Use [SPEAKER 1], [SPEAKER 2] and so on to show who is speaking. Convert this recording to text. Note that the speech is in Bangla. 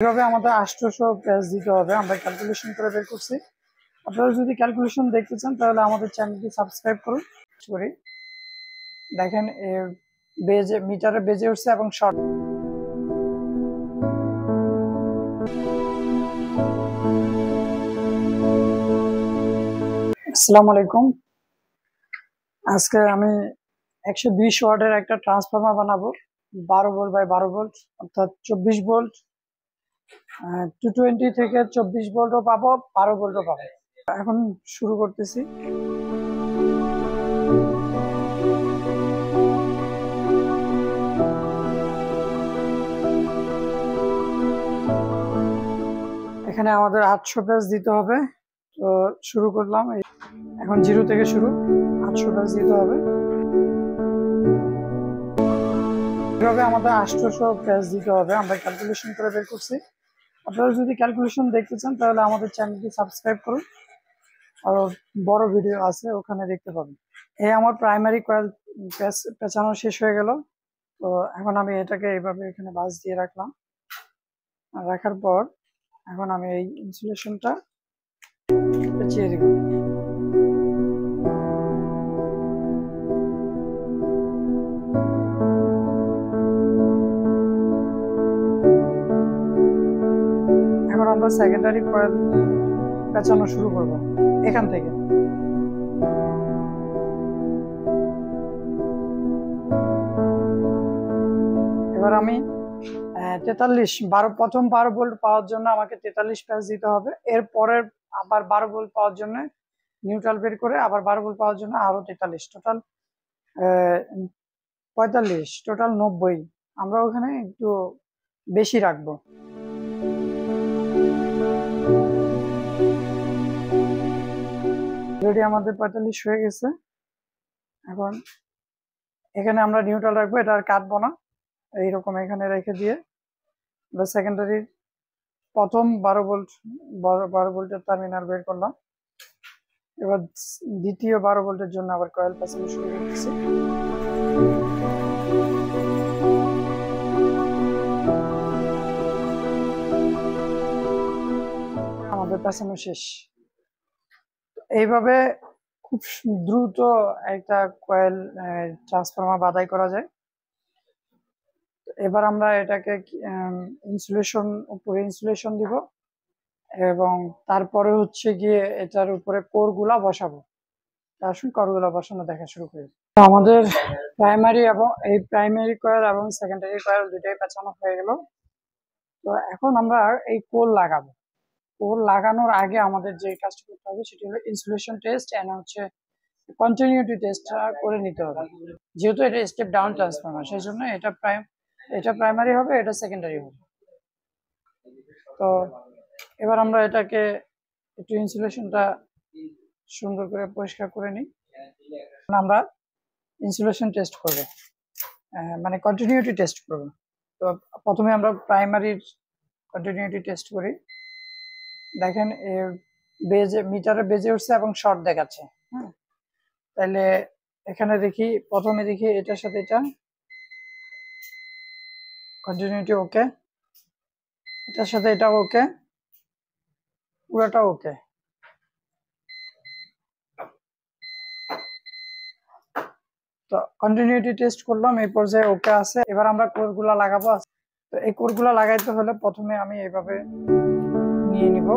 [SPEAKER 1] এভাবে আমাদের 800 পেজ দিতে হবে, আমরা ক্যালকুলেশন করে বের করছি। আপনারা যদি ক্যালকুলেশন দেখতে চান তাহলে আমাদের চ্যানেলটি সাবস্ক্রাইব করুন। দেখেন বেজে মিটারে বেজে উঠছে এবং শর্ট। আসসালামু আলাইকুম। আজকে আমি 120 ওয়াটের একটা ট্রান্সফরমার বানাবো, 12 ভোল্ট বাই 12 ভোল্ট, অর্থাৎ 24 ভোল্ট। 220 থেকে 24 ভোল্টও পাবো, 12 ভোল্টও পাবো। এখন শুরু করতেছি। এখানে আমাদের 800 পেজ দিতে হবে, তো শুরু করলাম। এখন 0 থেকে শুরু, 800 পেজ দিতে হবে। এভাবে আমাদের 800 পেজ দিতে হবে, আমরা ক্যালকুলেশন করে বের করছি। আপনারা যদি ক্যালকুলেশন দেখতে চান তাহলে আমাদের চ্যানেলটি সাবস্ক্রাইব করুন, আরো বড় ভিডিও আছে ওখানে দেখতে পাবেন। এই আমার প্রাইমারি কয়েল পেঁচানো শেষ হয়ে গেল। তো এখন আমি এটাকে এইভাবে এখানে বাস দিয়ে রাখলাম। রাখার পর এখন আমি এই ইনসুলেশনটা পেঁচিয়ে দিব। এখন আমরা সেকেন্ডারি কয়েল পেঁচানো শুরু করব এখান থেকে। এবার আমি 13 12 ভোল্ট পাওয়ার জন্য আমাকে 43 পেজ দিতে হবে। এরপরের আবার 12 ভোল্ট পাওয়ার জন্য নিউট্রাল বের করে আবার 12 ভোল্ট পাওয়ার জন্য আরো 43, টোটাল 45, টোটাল 90। আমরা ওখানে একটু বেশি রাখবো। যদি আমাদের 45 হয়ে গেছে, এখন এখানে আমরা নিউট্রাল রাখবো, এটা আর কাটবো না, এইরকম এখানে রেখে দিয়ে আমরা সেকেন্ডারি প্রথম 12 ভোল্টের টার্মিনাল বের করলাম। এবার দ্বিতীয় 12 ভোল্টের জন্য আবার কয়েল পেঁচানো শুরু করতেছি। আমাদের পেঁচানো শেষ। এইভাবে খুব দ্রুত একটা কয়েল ট্রান্সফরমার বাধাই করা যায়। এবার আমরা এটাকে উপরে ইনসুলেশন দিব এবং তারপরে হচ্ছে গিয়ে এটার উপরে কোরগুলা বসাবো। আসুন কোরগুলা বসানো দেখা শুরু করি। আমাদের প্রাইমারি কয়েল এবং সেকেন্ডারি কয়েল দুটাই পেঁচানো হয়ে গেল। তো এখন আমরা এই কোর লাগাবো। কোর লাগানোর আগে আমাদের যে কাজটা করতে হবে সেটি হলো ইনসুলেশন টেস্ট এন্ড হচ্ছে কন্টিনিউটি টেস্টটা করে নিতে হবে। যেহেতু এটা স্টেপ ডাউন ট্রান্সফরমার, সেই জন্য এটা প্রাইমারি হবে, এটা সেকেন্ডারি হবে। তো এবার আমরা এটাকে একটু ইনসুলেশনটা সুন্দর করে পরিষ্কার করে নিই। আমরা ইনসুলেশন টেস্ট করব, মানে কন্টিনিউটি টেস্ট করব। তো প্রথমে আমরা প্রাইমারির কন্টিনিউটি টেস্ট করি। দেখেন মিটারে বেজে উঠছে এবং শর্ট দেখাচ্ছে। হ্যাঁ, তাহলে এখানে প্রথমে দেখি এটার সাথে এটা কন্টিনিউটি ওকে, এটার সাথে এটা ওকে, পুরোটা ওকে। তো কন্টিনিউটি টেস্ট করলাম, এই পর্যায়ে ওকে আছে। এবার আমরা কোরগুলা লাগাবো। তো এই কোরগুলা লাগাইতে হলে প্রথমে আমি এইভাবে নিয়ে নিব।